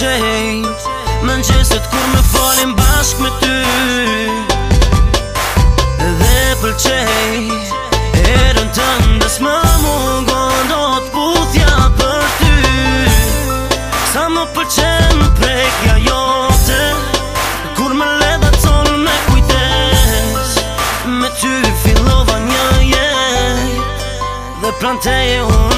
pëlqej mëngjeset kur me falim bashk me ty. Dhe pëlqej erën tënde s'më mungon do t'puthja për ty. Sa më pëlqen prekja jote kur me ledha ton me kujtes. Me ty fillova një jetë dhe pranteje unë